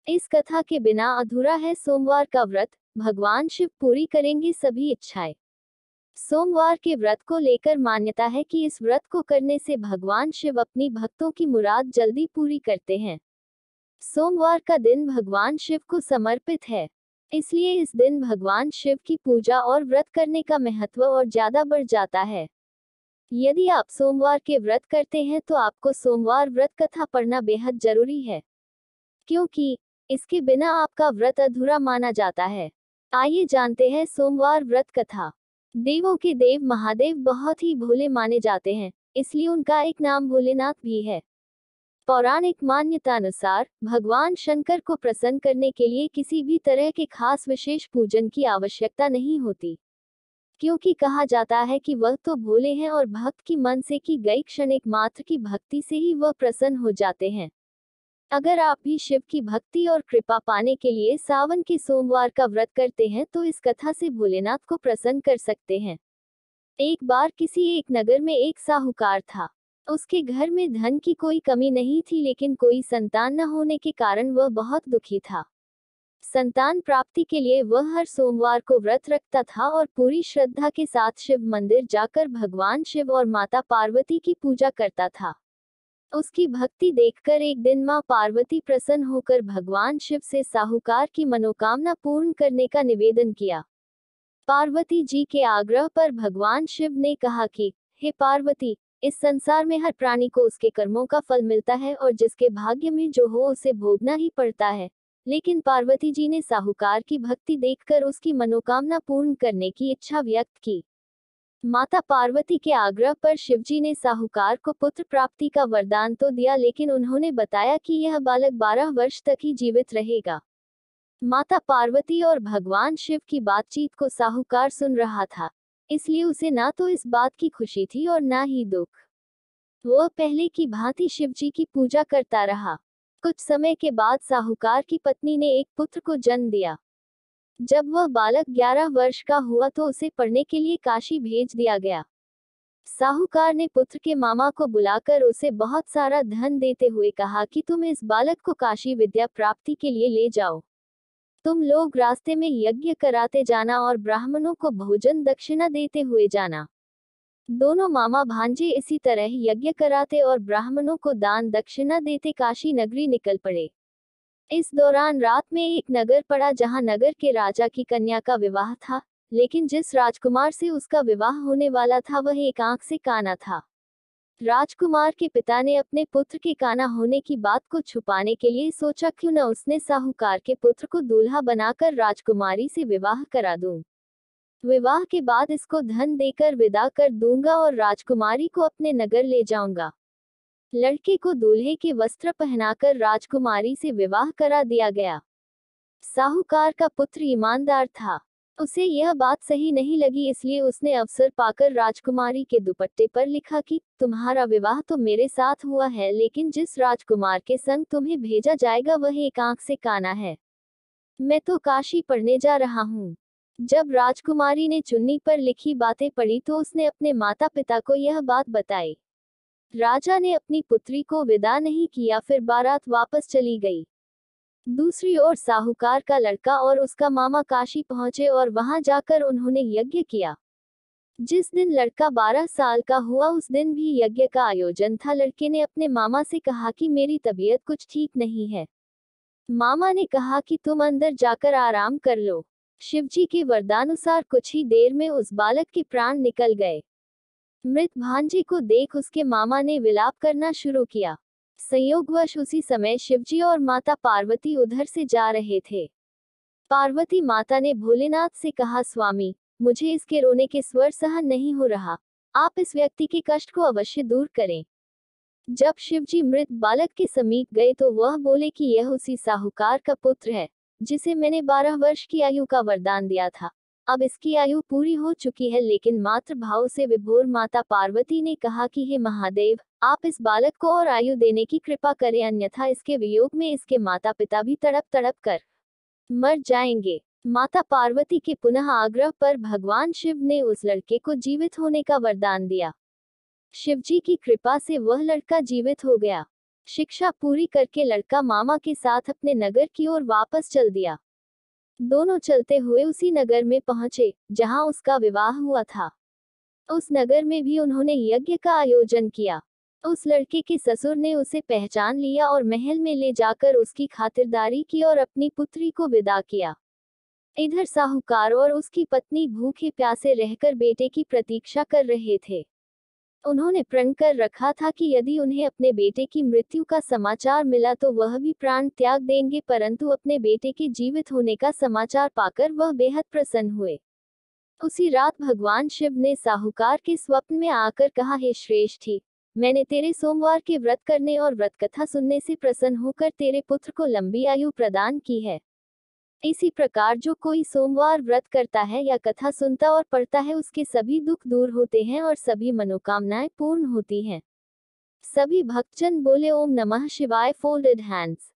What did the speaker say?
इस कथा के बिना अधूरा है सोमवार का व्रत। भगवान शिव पूरी करेंगे सभी इच्छाएं। सोमवार के व्रत को लेकर मान्यता है कि इस व्रत को करने से भगवान शिव अपनी भक्तों की मुराद जल्दी पूरी करते हैं। सोमवार का दिन भगवान शिव को समर्पित है, इसलिए इस दिन भगवान शिव की पूजा और व्रत करने का महत्व और ज्यादा बढ़ जाता है। यदि आप सोमवार के व्रत करते हैं तो आपको सोमवार व्रत कथा पढ़ना बेहद जरूरी है, क्योंकि इसके बिना आपका व्रत अधूरा माना जाता है। आइए जानते हैं सोमवार व्रत कथा। देवों के देव महादेव बहुत ही भोले माने जाते हैं, इसलिए उनका एक नाम भोलेनाथ भी है। पौराणिक मान्यता अनुसार भगवान शंकर को प्रसन्न करने के लिए किसी भी तरह के खास विशेष पूजन की आवश्यकता नहीं होती, क्योंकि कहा जाता है कि वह तो भोले हैं और भक्त की मन से की गई क्षणिक मात्र की भक्ति से ही वह प्रसन्न हो जाते हैं। अगर आप भी शिव की भक्ति और कृपा पाने के लिए सावन के सोमवार का व्रत करते हैं तो इस कथा से भोलेनाथ को प्रसन्न कर सकते हैं। एक बार किसी एक नगर में एक साहूकार था। उसके घर में धन की कोई कमी नहीं थी, लेकिन कोई संतान न होने के कारण वह बहुत दुखी था। संतान प्राप्ति के लिए वह हर सोमवार को व्रत रखता था और पूरी श्रद्धा के साथ शिव मंदिर जाकर भगवान शिव और माता पार्वती की पूजा करता था। उसकी भक्ति देखकर एक दिन मां पार्वती प्रसन्न होकर भगवान शिव से साहूकार की मनोकामना पूर्ण करने का निवेदन किया। पार्वती जी के आग्रह पर भगवान शिव ने कहा कि हे पार्वती, इस संसार में हर प्राणी को उसके कर्मों का फल मिलता है और जिसके भाग्य में जो हो उसे भोगना ही पड़ता है। लेकिन पार्वती जी ने साहूकार की भक्ति देखकर उसकी मनोकामना पूर्ण करने की इच्छा व्यक्त की। माता पार्वती के आग्रह पर शिवजी ने साहूकार को पुत्र प्राप्ति का वरदान तो दिया, लेकिन उन्होंने बताया कि यह बालक 12 वर्ष तक ही जीवित रहेगा। माता पार्वती और भगवान शिव की बातचीत को साहूकार सुन रहा था, इसलिए उसे ना तो इस बात की खुशी थी और ना ही दुख। वह पहले की भांति शिवजी की पूजा करता रहा। कुछ समय के बाद साहूकार की पत्नी ने एक पुत्र को जन्म दिया। जब वह बालक 11 वर्ष का हुआ तो उसे पढ़ने के लिए काशी भेज दिया गया। साहूकार ने पुत्र के मामा को बुलाकर उसे बहुत सारा धन देते हुए कहा कि तुम इस बालक को काशी विद्या प्राप्ति के लिए ले जाओ। तुम लोग रास्ते में यज्ञ कराते जाना और ब्राह्मणों को भोजन दक्षिणा देते हुए जाना। दोनों मामा भांजे इसी तरह यज्ञ कराते और ब्राह्मणों को दान दक्षिणा देते काशी नगरी निकल पड़े। इस दौरान रात में एक नगर पड़ा जहां नगर के राजा की कन्या का विवाह था, लेकिन जिस राजकुमार से उसका विवाह होने वाला था वह एक आंख से काना था। राजकुमार के पिता ने अपने पुत्र के काना होने की बात को छुपाने के लिए सोचा क्यों न उसने साहूकार के पुत्र को दूल्हा बनाकर राजकुमारी से विवाह करा दूं। विवाह के बाद इसको धन देकर विदा कर दूंगा और राजकुमारी को अपने नगर ले जाऊंगा। लड़के को दूल्हे के वस्त्र पहनाकर राजकुमारी से विवाह करा दिया गया। साहूकार का पुत्र ईमानदार था। उसे यह बात सही नहीं लगी, इसलिए उसने अवसर पाकर राजकुमारी के दुपट्टे पर लिखा कि तुम्हारा विवाह तो मेरे साथ हुआ है, लेकिन जिस राजकुमार के संग तुम्हें भेजा जाएगा वह एक आंख से काना है। मैं तो काशी पढ़ने जा रहा हूँ। जब राजकुमारी ने चुन्नी पर लिखी बातें पढ़ी तो उसने अपने माता पिता को यह बात बताई। राजा ने अपनी पुत्री को विदा नहीं किया, फिर बारात वापस चली गई। दूसरी ओर साहूकार का लड़का और उसका मामा काशी पहुंचे और वहां जाकर उन्होंने यज्ञ किया। जिस दिन लड़का 12 साल का हुआ उस दिन भी यज्ञ का आयोजन था। लड़के ने अपने मामा से कहा कि मेरी तबीयत कुछ ठीक नहीं है। मामा ने कहा कि तुम अंदर जाकर आराम कर लो। शिवजी के वरदानुसार कुछ ही देर में उस बालक के प्राण निकल गए। मृत भांजे को देख उसके मामा ने विलाप करना शुरू किया। संयोगवश उसी समय शिवजी और माता पार्वती उधर से जा रहे थे। पार्वती माता ने भोलेनाथ से कहा, स्वामी, मुझे इसके रोने के स्वर सहन नहीं हो रहा, आप इस व्यक्ति के कष्ट को अवश्य दूर करें। जब शिवजी मृत बालक के समीप गए तो वह बोले कि यह उसी साहूकार का पुत्र है जिसे मैंने 12 वर्ष की आयु का वरदान दिया था। अब इसकी आयु पूरी हो चुकी है। लेकिन मातृ भाव से विभोर माता पार्वती ने कहा कि हे महादेव, आप इस बालक को और आयु देने की कृपा करें, अन्यथा इसके वियोग में इसके माता पिता भी तड़प तड़प कर मर जाएंगे। माता पार्वती के पुनः आग्रह पर भगवान शिव ने उस लड़के को जीवित होने का वरदान दिया। शिवजी की कृपा से वह लड़का जीवित हो गया। शिक्षा पूरी करके लड़का मामा के साथ अपने नगर की ओर वापस चल दिया। दोनों चलते हुए उसी नगर में पहुंचे जहां उसका विवाह हुआ था। उस नगर में भी उन्होंने यज्ञ का आयोजन किया। उस लड़के के ससुर ने उसे पहचान लिया और महल में ले जाकर उसकी खातिरदारी की और अपनी पुत्री को विदा किया। इधर साहूकार और उसकी पत्नी भूखे प्यासे रहकर बेटे की प्रतीक्षा कर रहे थे। उन्होंने प्रण कर रखा था कि यदि उन्हें अपने बेटे की मृत्यु का समाचार मिला तो वह भी प्राण त्याग देंगे, परंतु अपने बेटे के जीवित होने का समाचार पाकर वह बेहद प्रसन्न हुए। उसी रात भगवान शिव ने साहूकार के स्वप्न में आकर कहा, हे श्रेष्ठी, मैंने तेरे सोमवार के व्रत करने और व्रत कथा सुनने से प्रसन्न होकर तेरे पुत्र को लंबी आयु प्रदान की है। इसी प्रकार जो कोई सोमवार व्रत करता है या कथा सुनता और पढ़ता है उसके सभी दुख दूर होते हैं और सभी मनोकामनाएं पूर्ण होती हैं। सभी भक्तजन बोले ओम नमः शिवाय। Folded hands.